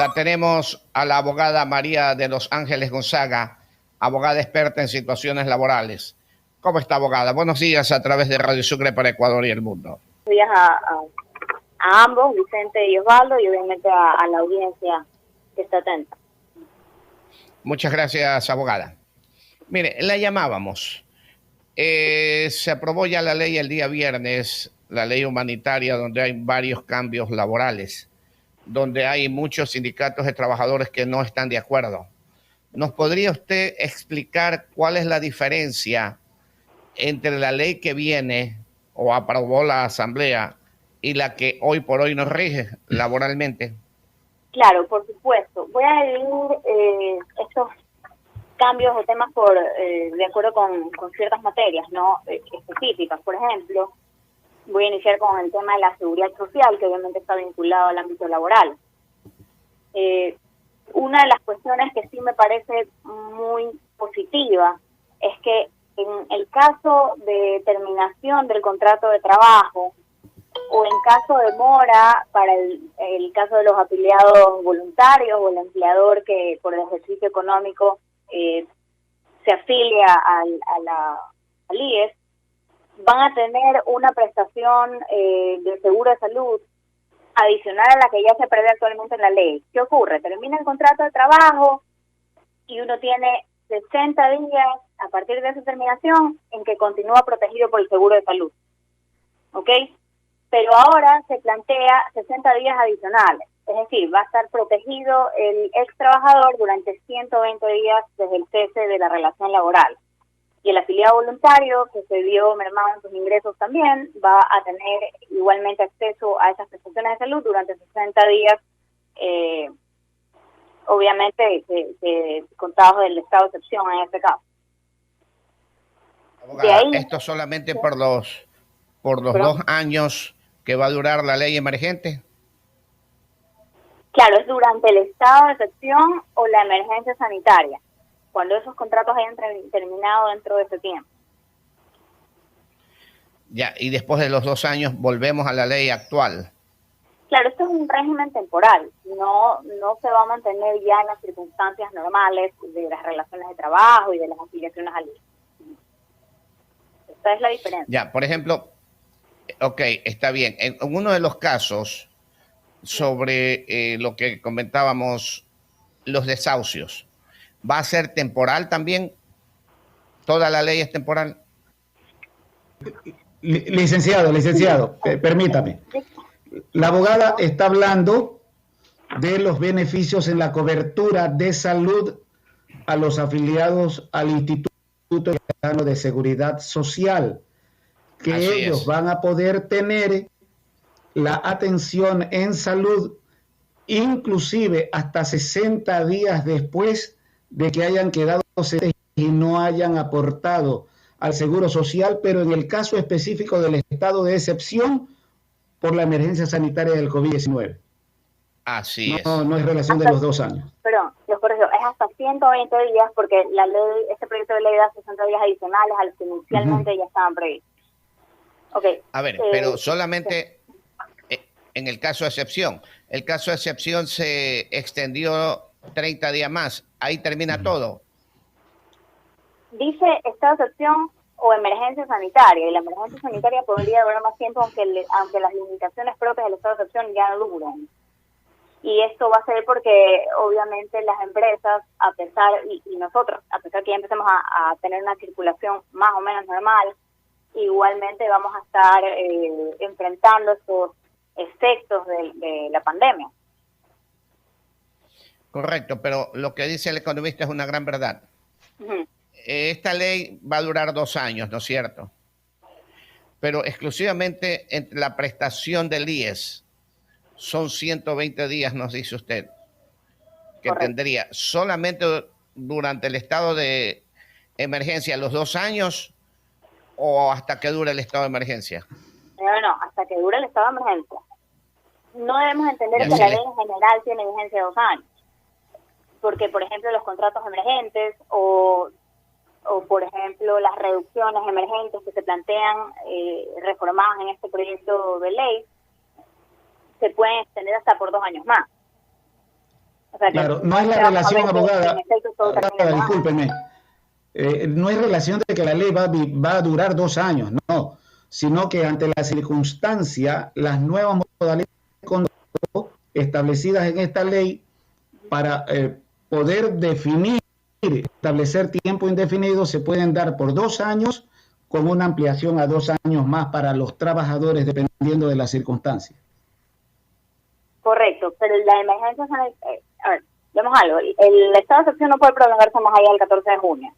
La tenemos a la abogada María de los Ángeles Gonzaga, abogada experta en situaciones laborales. ¿Cómo está, abogada? Buenos días a través de Radio Sucre para Ecuador y el mundo. Buenos días a ambos, Vicente y Osvaldo, y obviamente a la audiencia que está atenta. Muchas gracias, abogada. Mire, la llamábamos. Se aprobó ya la ley el día viernes, la ley humanitaria, donde hay varios cambios laborales, donde hay muchos sindicatos de trabajadores que no están de acuerdo. ¿Nos podría usted explicar cuál es la diferencia entre la ley que viene o aprobó la Asamblea y la que hoy por hoy nos rige laboralmente? Claro, por supuesto. Voy a dividir estos cambios o temas de acuerdo con ciertas materias no específicas. Por ejemplo, voy a iniciar con el tema de la seguridad social, que obviamente está vinculado al ámbito laboral. Una de las cuestiones que sí me parece muy positiva es que en el caso de terminación del contrato de trabajo o en caso de mora para el caso de los afiliados voluntarios o el empleador que por el ejercicio económico se afilia al IES, van a tener una prestación de seguro de salud adicional a la que ya se prevé actualmente en la ley. ¿Qué ocurre? Termina el contrato de trabajo y uno tiene 60 días a partir de esa terminación en que continúa protegido por el seguro de salud. ¿Ok? Pero ahora se plantea 60 días adicionales. Es decir, va a estar protegido el ex trabajador durante 120 días desde el cese de la relación laboral. Y el afiliado voluntario, que se vio mermado en sus ingresos también, va a tener igualmente acceso a esas prestaciones de salud durante 60 días, obviamente contados del estado de excepción en este caso. Abogada, de ahí, esto solamente por los 2 años que va a durar la ley emergente. Claro, es durante el estado de excepción o la emergencia sanitaria, cuando esos contratos hayan terminado dentro de ese tiempo. Ya, y después de los 2 años volvemos a la ley actual. Claro, esto es un régimen temporal, no se va a mantener ya en las circunstancias normales de las relaciones de trabajo y de las afiliaciones al IES. Esta es la diferencia. Ya, por ejemplo, ok, está bien. En uno de los casos sobre lo que comentábamos, los desahucios, ¿va a ser temporal también? ¿Toda la ley es temporal? Licenciado, permítame. La abogada está hablando de los beneficios en la cobertura de salud a los afiliados al Instituto Mexicano de Seguridad Social, que así ellos es. Van a poder tener la atención en salud inclusive hasta 60 días después de que hayan quedado y no hayan aportado al Seguro Social, pero en el caso específico del estado de excepción por la emergencia sanitaria del COVID-19. Así es. No es relación de los 2 años. Perdón, los corrijo, es hasta 120 días porque la ley, este proyecto de ley da 60 días adicionales a los que inicialmente ya estaban previstos. Okay. A ver, pero solamente en el caso de excepción. El caso de excepción se extendió 30 días más. Ahí termina todo. Dice estado de excepción o emergencia sanitaria, y la emergencia sanitaria podría durar más tiempo aunque las limitaciones propias del estado de excepción ya no duren. Y esto va a ser porque obviamente las empresas, a pesar, y nosotros, a pesar que ya empecemos a tener una circulación más o menos normal, igualmente vamos a estar enfrentando estos efectos de la pandemia. Correcto, pero lo que dice el economista es una gran verdad. Uh-huh. Esta ley va a durar 2 años, ¿no es cierto? Pero exclusivamente entre la prestación del IES son 120 días, nos dice usted, que correcto. Tendría solamente durante el estado de emergencia los 2 años o hasta que dure el estado de emergencia. No, hasta que dure el estado de emergencia. No debemos entender que la ley en general tiene vigencia de 2 años. Porque, por ejemplo, los contratos emergentes o por ejemplo, las reducciones emergentes que se plantean reformadas en este proyecto de ley, se pueden extender hasta por 2 años más. O sea, claro, no es la relación, abogada, discúlpeme, no es relación de que la ley va a durar 2 años, no, sino que ante la circunstancia, las nuevas modalidades de control establecidas en esta ley para poder definir, establecer tiempo indefinido, se pueden dar por 2 años con una ampliación a 2 años más para los trabajadores dependiendo de las circunstancias. Correcto, pero la emergencia sanitaria, a ver, vemos algo, el estado de excepción no puede prolongarse más allá del 14 de junio,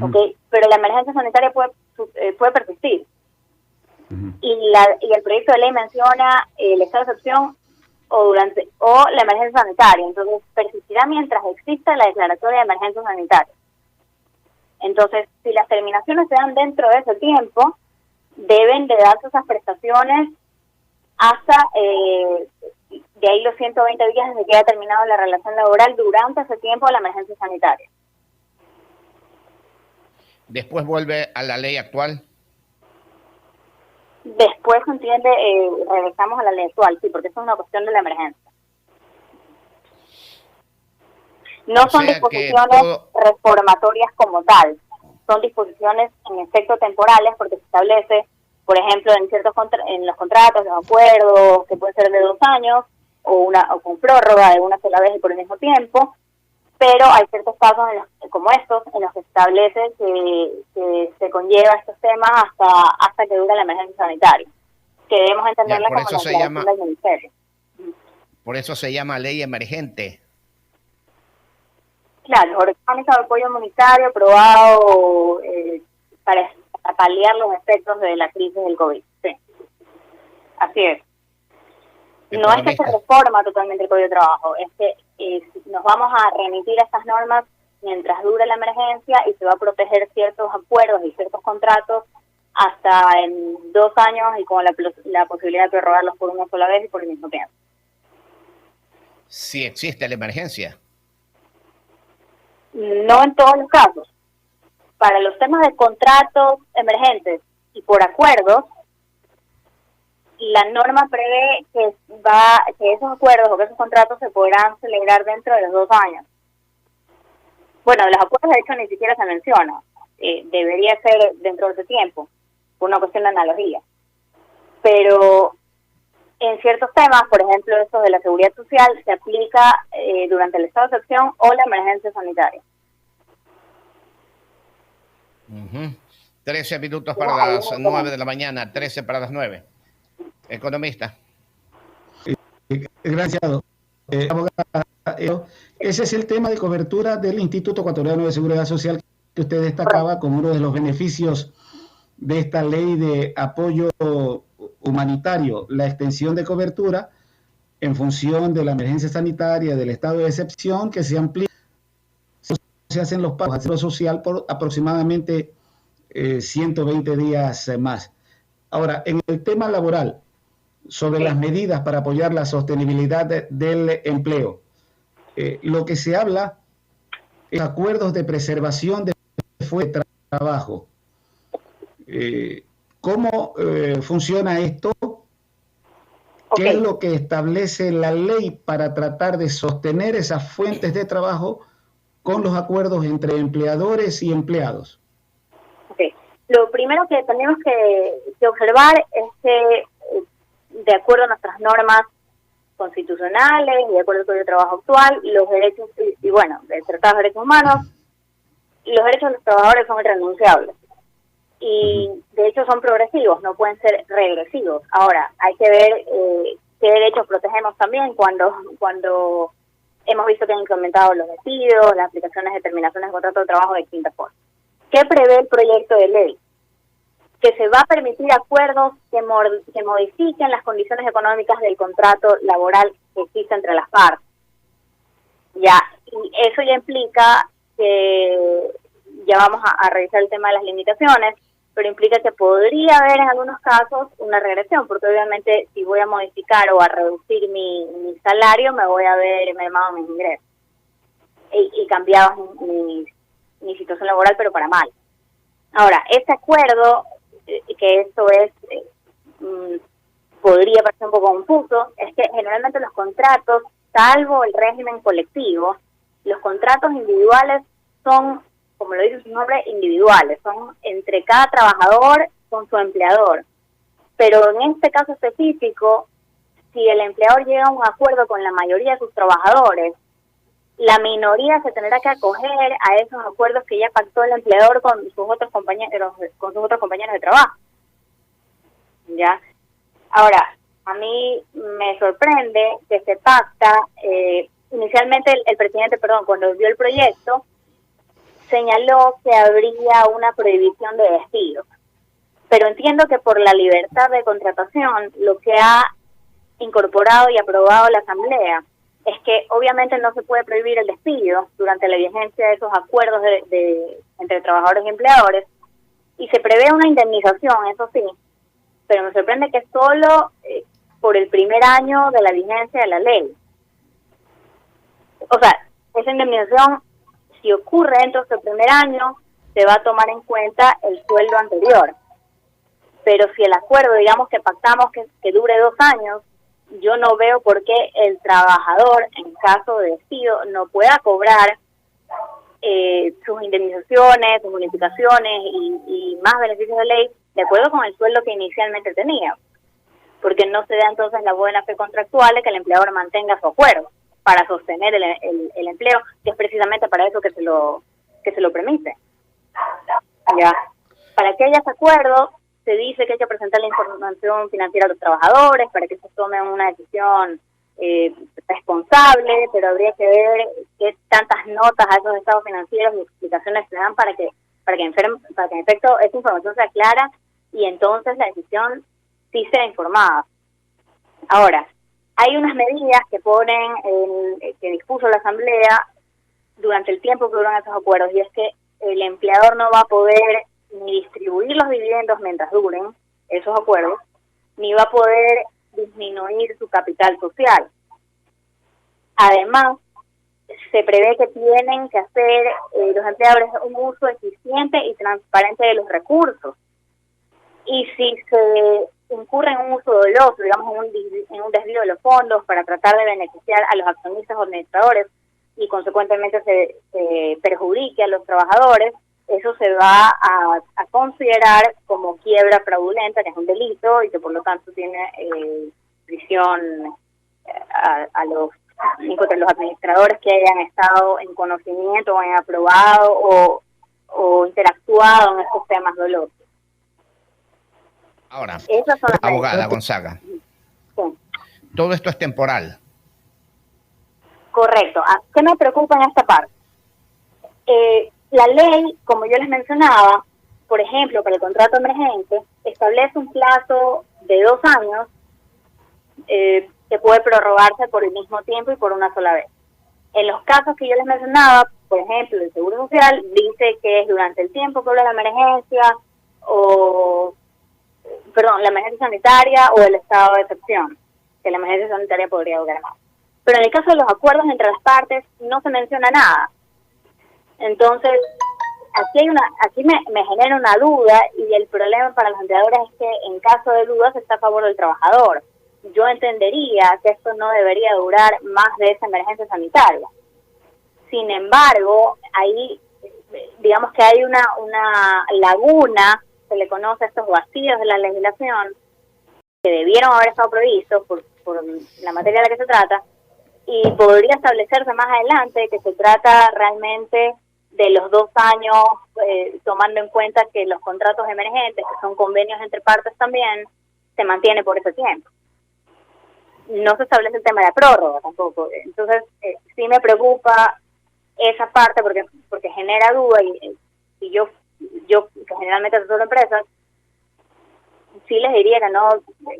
¿okay? Pero la emergencia sanitaria puede persistir. Y el proyecto de ley menciona el estado de excepción o la emergencia sanitaria, entonces persistirá mientras exista la declaratoria de emergencia sanitaria. Entonces, si las terminaciones se dan dentro de ese tiempo, deben de darse esas prestaciones hasta de ahí los 120 días desde que haya terminado la relación laboral durante ese tiempo de la emergencia sanitaria. Después vuelve a la ley actual. Después, se entiende, regresamos a la ley actual, sí, porque eso es una cuestión de la emergencia. No son disposiciones reformatorias como tal, son disposiciones en efecto temporales porque se establece, por ejemplo, en los contratos, los acuerdos, que pueden ser de 2 años o con prórroga de una sola vez y por el mismo tiempo, pero hay ciertos casos como estos en los que se establece que se conlleva estos temas hasta que dura la emergencia sanitaria, que debemos entenderla como la declaración del ministerio. Por eso se llama ley emergente. Claro, organiza el apoyo humanitario aprobado para paliar los efectos de la crisis del COVID. Sí, así es. No es que se reforma totalmente el Código de Trabajo, es que nos vamos a remitir a estas normas mientras dure la emergencia y se va a proteger ciertos acuerdos y ciertos contratos hasta en 2 años y con la posibilidad de prorrogarlos por una sola vez y por el mismo tiempo. Si existe la emergencia. No en todos los casos. Para los temas de contratos emergentes y por acuerdos, la norma prevé que esos acuerdos o que esos contratos se podrán celebrar dentro de los 2 años. Bueno, los acuerdos de hecho ni siquiera se menciona. Debería ser dentro de ese tiempo, por una cuestión de analogía. Pero en ciertos temas, por ejemplo, estos de la seguridad social, se aplica durante el estado de excepción o la emergencia sanitaria. 13 minutos para las 9 de la mañana, 13 para las 9. Economista. Gracias. Abogado, ese es el tema de cobertura del Instituto Ecuatoriano de Seguridad Social que usted destacaba como uno de los beneficios de esta ley de apoyo humanitario, la extensión de cobertura en función de la emergencia sanitaria, del estado de excepción, que se amplía, se hacen los pagos al Seguro Social por aproximadamente 120 días más. Ahora, en el tema laboral, sobre las medidas para apoyar la sostenibilidad del empleo, lo que se habla es acuerdos de preservación de fuentes de trabajo. ¿Cómo funciona esto? ¿Qué es lo que establece la ley para tratar de sostener esas fuentes de trabajo con los acuerdos entre empleadores y empleados? Lo primero que tenemos que observar es que, de acuerdo a nuestras normas constitucionales y de acuerdo al Código de Trabajo actual, los derechos, y bueno, del Tratado de Derechos Humanos, los derechos de los trabajadores son irrenunciables. Y de hecho son progresivos, no pueden ser regresivos. Ahora, hay que ver qué derechos protegemos también cuando hemos visto que han incrementado los despidos, las aplicaciones de terminaciones de contrato de trabajo de distintas formas. ¿Qué prevé el proyecto de ley? Que se va a permitir acuerdos que modifiquen las condiciones económicas del contrato laboral que existe entre las partes. Ya, y eso ya implica que ya vamos a revisar el tema de las limitaciones, pero implica que podría haber en algunos casos una regresión, porque obviamente si voy a modificar o a reducir mi salario, me voy a ver mermado mis ingresos y cambiado mi situación laboral, pero para mal. Ahora, este acuerdo, que esto es podría parecer un poco confuso, es que generalmente los contratos salvo el régimen colectivo, los contratos individuales son, como lo dice su nombre, individuales, son entre cada trabajador con su empleador. Pero en este caso específico, si el empleador llega a un acuerdo con la mayoría de sus trabajadores, la minoría se tendrá que acoger a esos acuerdos que ya pactó el empleador con sus otros compañeros de trabajo. ¿Ya? Ahora, a mí me sorprende que se pacta, inicialmente el presidente, cuando vio el proyecto, señaló que habría una prohibición de despido. Pero entiendo que por la libertad de contratación, lo que ha incorporado y aprobado la Asamblea es que obviamente no se puede prohibir el despido durante la vigencia de esos acuerdos entre trabajadores y empleadores, y se prevé una indemnización, eso sí, pero me sorprende que solo por el primer año de la vigencia de la ley. O sea, esa indemnización, si ocurre dentro de ese primer año, se va a tomar en cuenta el sueldo anterior. Pero si el acuerdo, digamos que pactamos que dure 2 años, yo no veo por qué el trabajador, en caso de despido, no pueda cobrar sus indemnizaciones, sus bonificaciones y más beneficios de ley de acuerdo con el sueldo que inicialmente tenía. Porque no se da entonces la buena fe contractual de que el empleador mantenga su acuerdo para sostener el empleo, que es precisamente para eso que se lo permite. ¿Ya? Para que haya ese acuerdo, se dice que hay que presentar la información financiera a los trabajadores para que se tome una decisión responsable, pero habría que ver qué tantas notas a esos estados financieros y explicaciones se dan para que en efecto esa información sea clara y entonces la decisión sí sea informada. Ahora, hay unas medidas que que dispuso la Asamblea durante el tiempo que duran esos acuerdos, y es que el empleador no va a poder ni distribuir los dividendos mientras duren esos acuerdos, ni va a poder disminuir su capital social. Además, se prevé que tienen que hacer los empleadores un uso eficiente y transparente de los recursos. Y si se incurre en un uso doloso, digamos en un desvío de los fondos para tratar de beneficiar a los accionistas o administradores y consecuentemente se perjudique a los trabajadores, eso se va a considerar como quiebra fraudulenta, que es un delito y que por lo tanto tiene prisión contra los administradores que hayan estado en conocimiento o hayan aprobado o interactuado en estos temas dolosos. Ahora, esas son las abogada Gonzaga, sí. Todo esto es temporal. Correcto. ¿Qué me preocupa en esta parte? La ley, como yo les mencionaba, por ejemplo, para el contrato emergente, establece un plazo de 2 años que puede prorrogarse por el mismo tiempo y por una sola vez. En los casos que yo les mencionaba, por ejemplo, el Seguro Social dice que es durante el tiempo que dura la emergencia la emergencia sanitaria o el estado de excepción, que la emergencia sanitaria podría durar más. Pero en el caso de los acuerdos entre las partes no se menciona nada. Entonces, aquí me genera una duda, y el problema para los empleadores es que en caso de dudas está a favor del trabajador. Yo entendería que esto no debería durar más de esa emergencia sanitaria. Sin embargo, ahí digamos que hay una laguna, se le conoce a estos vacíos de la legislación, que debieron haber estado previstos por la materia de la que se trata, y podría establecerse más adelante que se trata realmente de los 2 años, tomando en cuenta que los contratos emergentes, que son convenios entre partes también, se mantiene por ese tiempo. No se establece el tema de la prórroga tampoco. Entonces, sí me preocupa esa parte porque genera duda, y yo que generalmente asesoro empresas, sí les diría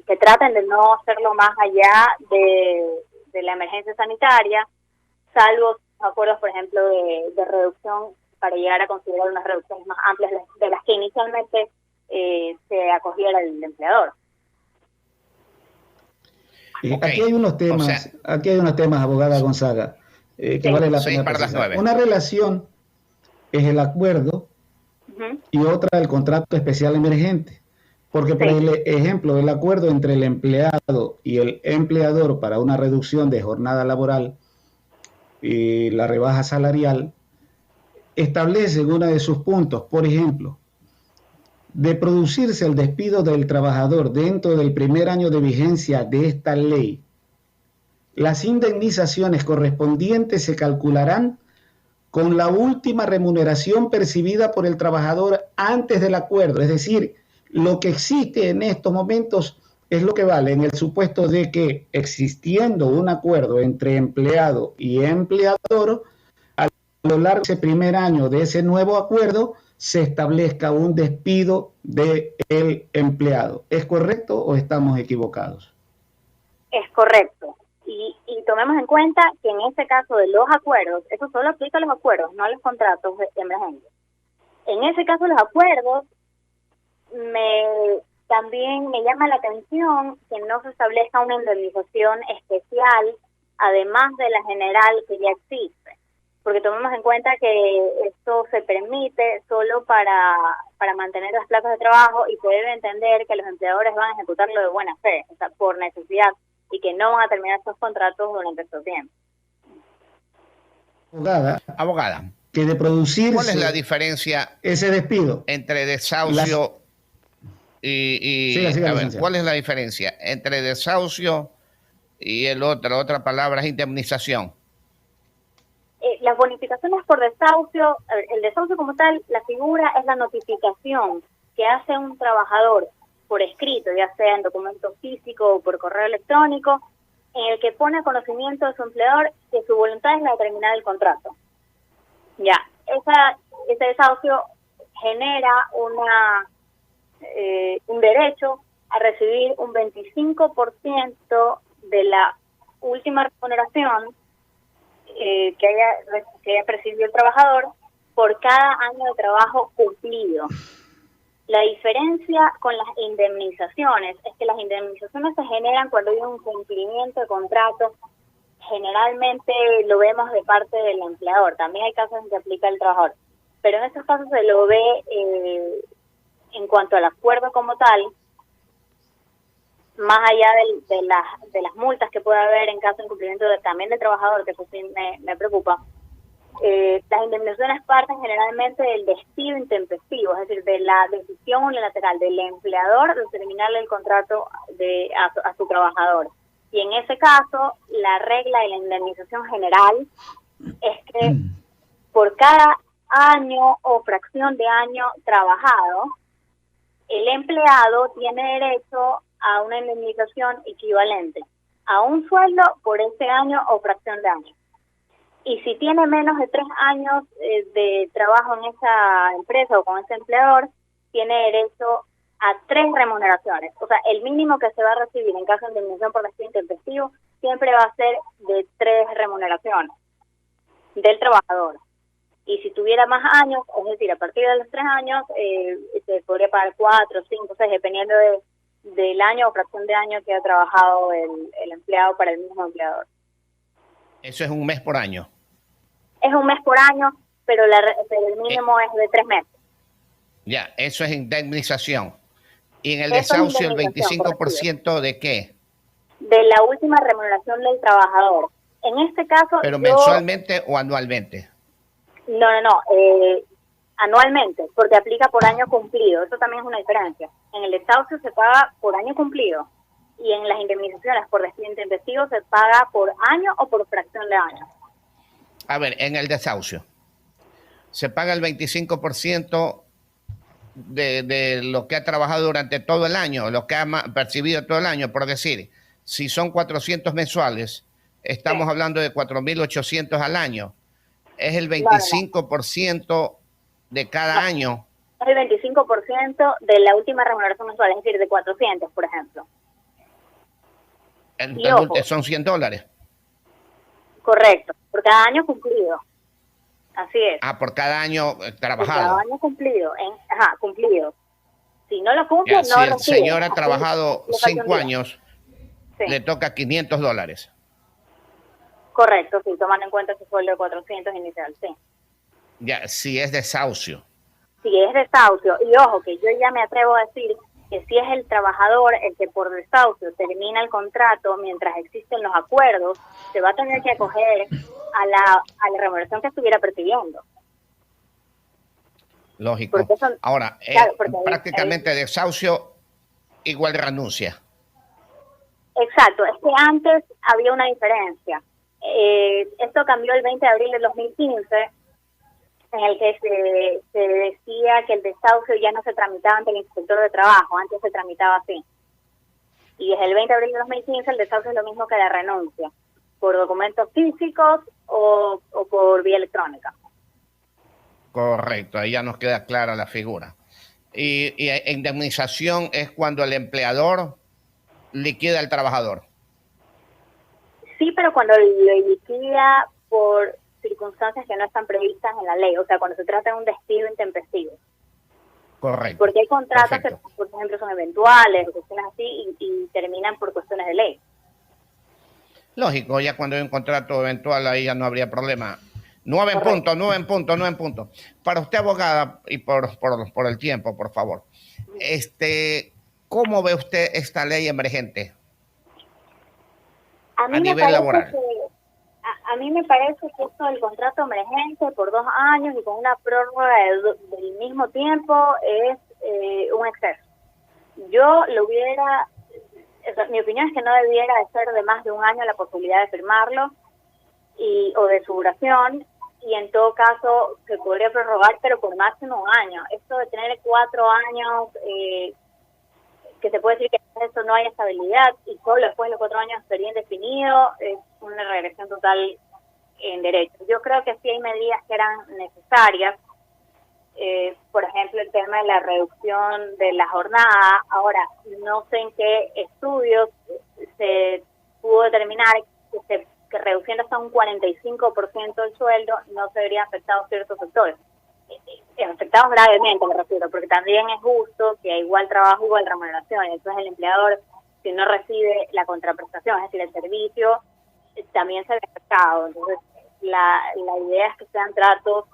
que traten de no hacerlo más allá de la emergencia sanitaria, salvo acuerdos, por ejemplo, de reducción, para llegar a considerar unas reducciones más amplias de las que inicialmente se acogiera el empleador. Okay. Aquí hay unos temas, abogada Gonzaga, que sí, vale la pena precisar. Una relación es el acuerdo y otra el contrato especial emergente. Porque, por ejemplo, el acuerdo entre el empleado y el empleador para una reducción de jornada laboral y la rebaja salarial establece en uno de sus puntos, por ejemplo, de producirse el despido del trabajador dentro del primer año de vigencia de esta ley, las indemnizaciones correspondientes se calcularán con la última remuneración percibida por el trabajador antes del acuerdo. Es decir, lo que existe en estos momentos es lo que vale en el supuesto de que, existiendo un acuerdo entre empleado y empleador, a lo largo de ese primer año de ese nuevo acuerdo se establezca un despido del empleado. ¿Es correcto o estamos equivocados? Es correcto. Y tomemos en cuenta que en este caso de los acuerdos, eso solo aplica a los acuerdos, no a los contratos emergentes. En ese caso los acuerdos, también me llama la atención que no se establezca una indemnización especial, además de la general que ya existe. Porque tomemos en cuenta que esto se permite solo para mantener las plazas de trabajo y se debe entender que los empleadores van a ejecutarlo de buena fe, o sea, por necesidad, y que no van a terminar estos contratos durante estos tiempos. Abogada, que de producirse ¿cuál es la diferencia ese despido entre desahucio ¿cuál es la diferencia entre desahucio y otra palabra es indemnización? Las bonificaciones por desahucio, el desahucio como tal, la figura es la notificación que hace un trabajador por escrito, ya sea en documento físico o por correo electrónico, en el que pone a conocimiento de su empleador que su voluntad es la de terminar el contrato. Ya, ese desahucio genera un derecho a recibir un 25% de la última remuneración que haya percibido el trabajador por cada año de trabajo cumplido. La diferencia con las indemnizaciones es que las indemnizaciones se generan cuando hay un cumplimiento de contrato. Generalmente lo vemos de parte del empleador. También hay casos en que aplica el trabajador. Pero en estos casos se lo ve en cuanto al acuerdo como tal, más allá de las multas que pueda haber en caso de incumplimiento también del trabajador, que eso sí me preocupa. Las indemnizaciones parten generalmente del despido intempestivo, es decir, de la decisión unilateral del empleador de terminarle el contrato a su trabajador. Y en ese caso, la regla de la indemnización general es que por cada año o fracción de año trabajado, el empleado tiene derecho a una indemnización equivalente a un sueldo por ese año o fracción de año. Y si tiene menos de 3 años de trabajo en esa empresa o con ese empleador, tiene derecho a 3 remuneraciones. O sea, el mínimo que se va a recibir en caso de indemnización por despido intempestivo siempre va a ser de 3 remuneraciones del trabajador. Y si tuviera más años, es decir, a partir de los 3 años, se podría pagar 4, 5, 6, dependiendo del año o fracción de año que ha trabajado el empleado para el mismo empleador. Eso es un mes por año. Es un mes por año, pero el mínimo es de 3 meses. Ya, eso es indemnización. ¿Y en el desahucio el 25% de qué? De la última remuneración del trabajador. En este caso... ¿Pero mensualmente o anualmente? No, anualmente, porque aplica por año cumplido. Eso también es una diferencia. En el desahucio se paga por año cumplido y en las indemnizaciones por despido intempestivo se paga por año o por fracción de año. A ver, en el desahucio se paga el 25% de lo que ha trabajado durante todo el año, lo que ha percibido todo el año. Por decir, si son 400 mensuales, estamos hablando de 4.800 al año. Es el 25% de cada año. Es el 25% de la última remuneración mensual, es decir, de 400, por ejemplo. Entonces, son $100. Correcto, por cada año cumplido. Así es. Por cada año trabajado. Por cada año cumplido. Cumplido. Si no lo cumple, si el señor ha trabajado 5 años, le toca $500. Correcto, sí, tomando en cuenta ese sueldo de 400 inicial, sí. Ya, si es desahucio. Si es desahucio. Y ojo, que yo ya me atrevo a decir que que si es el trabajador el que por desahucio termina el contrato mientras existen los acuerdos, se va a tener que acoger a la remuneración que estuviera percibiendo. Lógico. Eso, ahora, claro, prácticamente desahucio igual renuncia. Exacto, es que antes había una diferencia. Esto cambió el 20 de abril del 2015, en el que se decía que el desahucio ya no se tramitaba ante el inspector de trabajo, antes se tramitaba así. Y desde el 20 de abril de 2015 el desahucio es lo mismo que la renuncia, por documentos físicos o por vía electrónica. Correcto, ahí ya nos queda clara la figura. Y indemnización es cuando el empleador liquida al trabajador. Sí, pero cuando lo liquida por circunstancias que no están previstas en la ley, o sea, cuando se trata de un despido intempestivo. Correcto. Porque hay contratos que, por ejemplo, son eventuales, o cuestiones así, y terminan por cuestiones de ley. Lógico, ya cuando hay un contrato eventual ahí ya no habría problema. 9 en punto, 9 en punto, 9 en punto. Para usted, abogada, y por el tiempo, por favor, ¿cómo ve usted esta ley emergente a nivel laboral? A mí me parece que esto del contrato emergente por 2 años y con una prórroga del mismo tiempo es un exceso. Yo lo hubiera, mi opinión es que no debiera de ser de más de 1 año la posibilidad de firmarlo o de su duración, y en todo caso se podría prorrogar, pero por máximo 1 año. Esto de tener 4 años, que se puede decir que eso no hay estabilidad y solo después de los 4 años sería indefinido, es una regresión total en derecho. Yo creo que sí hay medidas que eran necesarias, por ejemplo el tema de la reducción de la jornada. Ahora, no sé en qué estudios se pudo determinar que reduciendo hasta un 45% el sueldo no se verían afectados ciertos sectores. Afectados gravemente, me refiero, porque también es justo que igual trabajo, igual remuneración. Entonces el empleador, si no recibe la contraprestación, es decir, el servicio, también se ve afectado. Entonces la idea es que sean tratos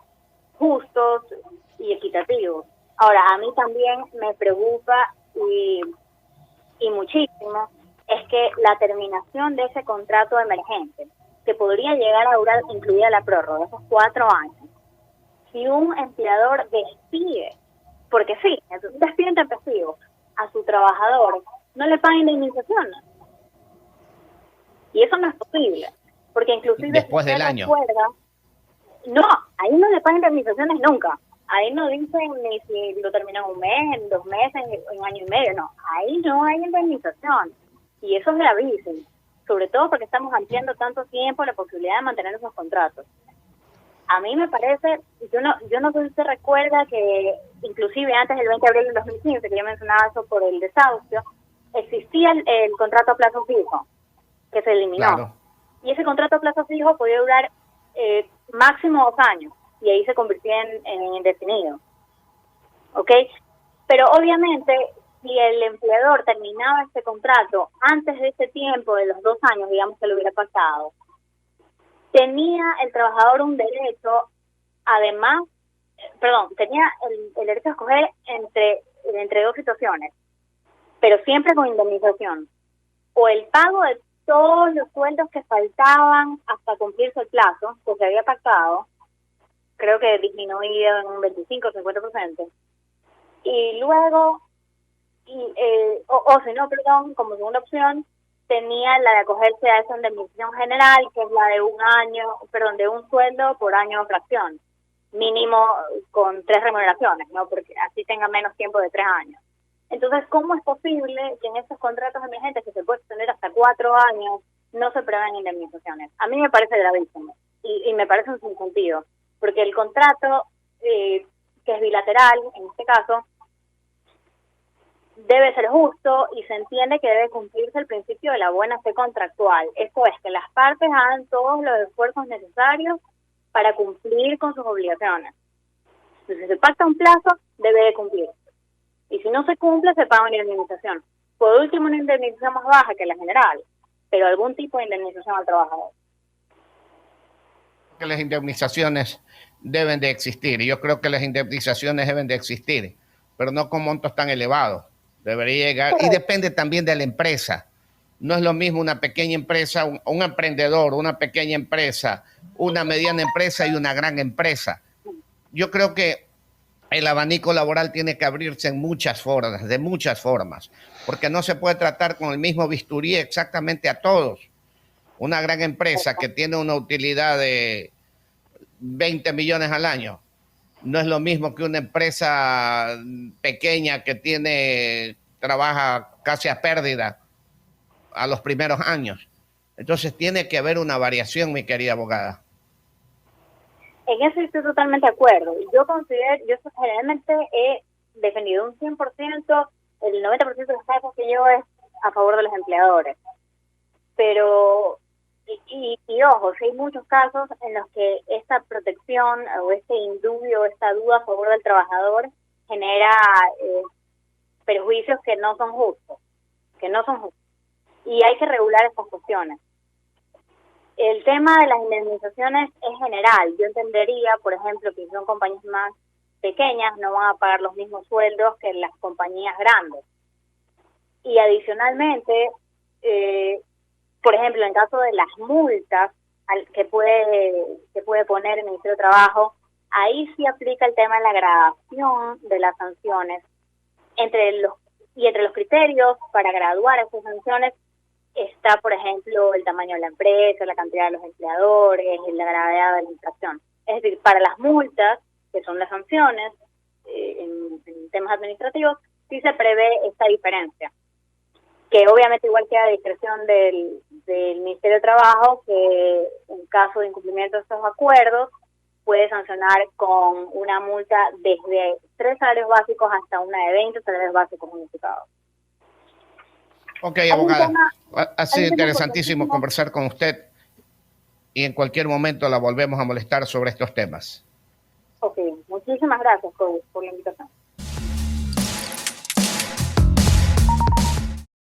justos y equitativos. Ahora, a mí también me preocupa y muchísimo es que la terminación de ese contrato emergente, que podría llegar a durar, incluida la prórroga, esos 4 años, si un empleador despide, porque sí, un despido intempestivo a su trabajador, no le paga indemnización. Y eso no es posible, porque inclusive después del año. No, ahí no le pagan indemnizaciones nunca. Ahí no dicen ni si lo terminan 1 mes, en 2 meses, en 1 año y medio, no. Ahí no hay indemnización. Y eso es gravísimo, sobre todo porque estamos ampliando tanto tiempo la posibilidad de mantener esos contratos. A mí me parece, yo no sé si usted recuerda que inclusive antes del 20 de abril del 2015, que yo mencionaba eso por el desahucio, existía el contrato a plazo fijo, que se eliminó. Claro. Y ese contrato a plazo fijo podía durar máximo 2 años, y ahí se convirtió en indefinido. ¿Ok? Pero obviamente, si el empleador terminaba este contrato antes de ese tiempo, de los 2 años, digamos que lo hubiera pasado, tenía el trabajador un derecho, además, tenía el derecho a escoger entre 2 situaciones, pero siempre con indemnización. O el pago de todos los sueldos que faltaban hasta cumplirse el plazo, que se había pactado, creo que disminuido en un 25 o 50%. Y luego, como segunda opción, tenía la de acogerse a esa indemnización general, que es la de de un sueldo por año de fracción, mínimo con 3 remuneraciones, ¿no? Porque así tenga menos tiempo de 3 años. Entonces, ¿cómo es posible que en estos contratos emergentes, que se puede extender hasta 4 años, no se prevean indemnizaciones? A mí me parece gravísimo y me parece un sinsentido, porque el contrato, que es bilateral, en este caso, debe ser justo y se entiende que debe cumplirse el principio de la buena fe contractual. Esto es, que las partes hagan todos los esfuerzos necesarios para cumplir con sus obligaciones. Entonces, si se pacta un plazo, debe de cumplir. Y si no se cumple, se paga una indemnización. Por último, una indemnización más baja que la general, pero algún tipo de indemnización al trabajador. Que las indemnizaciones deben de existir. Yo creo que las indemnizaciones deben de existir, pero no con montos tan elevados. Debería llegar, y depende también de la empresa. No es lo mismo una pequeña empresa, un emprendedor, una pequeña empresa, una mediana empresa y una gran empresa. Yo creo que el abanico laboral tiene que abrirse en muchas formas, de muchas formas, porque no se puede tratar con el mismo bisturí exactamente a todos. Una gran empresa que tiene una utilidad de 20 millones al año no es lo mismo que una empresa pequeña que trabaja casi a pérdida a los primeros años. Entonces tiene que haber una variación, mi querida abogada. En eso estoy totalmente de acuerdo. Yo generalmente he defendido un 100%, el 90% de los casos que yo es a favor de los empleadores. Pero, y ojo, si hay muchos casos en los que esta protección o este indubio, esta duda a favor del trabajador genera perjuicios que no son justos, y hay que regular estas cuestiones. El tema de las indemnizaciones es general. Yo entendería, por ejemplo, que si son compañías más pequeñas no van a pagar los mismos sueldos que las compañías grandes. Y adicionalmente, por ejemplo, en caso de las multas que puede poner el Ministerio de Trabajo, ahí sí aplica el tema de la gradación de las sanciones. Entre los criterios para graduar esas sanciones está, por ejemplo, el tamaño de la empresa, la cantidad de los empleadores, la gravedad de la infracción. Es decir, para las multas, que son las sanciones en temas administrativos, sí se prevé esta diferencia, que obviamente igual queda a discreción del Ministerio de Trabajo, que en caso de incumplimiento de estos acuerdos puede sancionar con una multa desde 3 salarios básicos hasta una de 20 salarios básicos unificados. Ok, abogada, ha sido interesantísimo conversar con usted y en cualquier momento la volvemos a molestar sobre estos temas. Ok, muchísimas gracias por la invitación.